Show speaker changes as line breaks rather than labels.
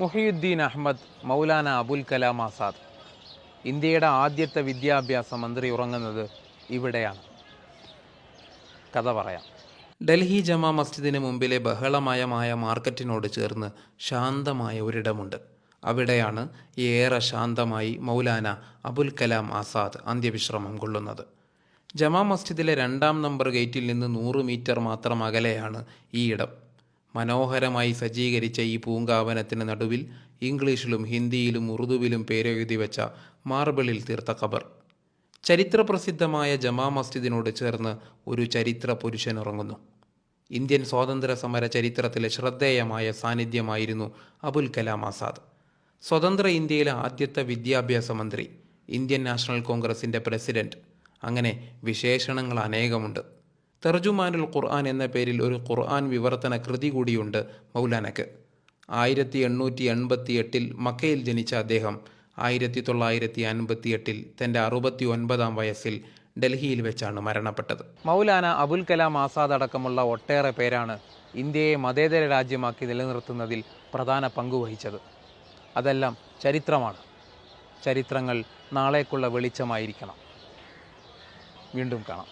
മുഹിയുദ്ദീൻ അഹമ്മദ് മൗലാന അബുൽ കലാം ആസാദ്. ഇന്ത്യയുടെ ആദ്യത്തെ വിദ്യാഭ്യാസ മന്ത്രി ഉറങ്ങുന്നത് ഇവിടെയാണ്. കഥ പറയാം. ഡൽഹി ജമാ മസ്ജിദിന് മുമ്പിലെ ബഹളമയമായ മാർക്കറ്റിനോട് ചേർന്ന് ശാന്തമായ ഒരിടമുണ്ട്. അവിടെയാണ് ഏറെ ശാന്തമായി മൗലാന അബുൽ കലാം ആസാദ് അന്ത്യവിശ്രമം കൊള്ളുന്നത്. ജമാ മസ്ജിദിലെ 2-ാം നമ്പർ ഗേറ്റിൽ നിന്ന് 100 മീറ്റർ മാത്രം അകലെയാണ് ഈ ഇടം. മനോഹരമായി സജ്ജീകരിച്ച ഈ പൂങ്കാവനത്തിന് നടുവിൽ ഇംഗ്ലീഷിലും ഹിന്ദിയിലും ഉറുദുവിലും പേരെഴുതി വെച്ച മാർബിളിൽ തീർത്ത ഖബർ. ചരിത്രപ്രസിദ്ധമായ ജമാ മസ്ജിദിനോട് ചേർന്ന് ഒരു ചരിത്ര പുരുഷൻ ഉറങ്ങുന്നു. ഇന്ത്യൻ സ്വാതന്ത്ര്യ സമര ചരിത്രത്തിലെ ശ്രദ്ധേയമായ സാന്നിധ്യമായിരുന്നു അബുൽ കലാം ആസാദ്. സ്വതന്ത്ര ഇന്ത്യയിലെ ആദ്യത്തെ വിദ്യാഭ്യാസ മന്ത്രി, ഇന്ത്യൻ നാഷണൽ കോൺഗ്രസിൻ്റെ പ്രസിഡന്റ്, അങ്ങനെ വിശേഷണങ്ങൾ അനേകമുണ്ട്. തർജുമാനുൽ ഖുർആൻ എന്ന പേരിൽ ഒരു ഖുർആൻ വിവർത്തന കൃതി കൂടിയുണ്ട് മൗലാനക്ക്. 1888 മക്കയിൽ ജനിച്ച അദ്ദേഹം 1958 തൻ്റെ 69-ാം വയസ്സിൽ ഡൽഹിയിൽ വെച്ചാണ് മരണപ്പെട്ടത്. മൗലാന അബുൽ കലാം ആസാദ് അടക്കമുള്ള ഒട്ടേറെ പേരാണ് ഇന്ത്യയെ മതേതര രാജ്യമാക്കി നിലനിർത്തുന്നതിൽ പ്രധാന പങ്കുവഹിച്ചത്. അതെല്ലാം ചരിത്രമാണ്. ചരിത്രങ്ങൾ നാളേക്കുള്ള വെളിച്ചമായിരിക്കണം. വീണ്ടും കാണാം.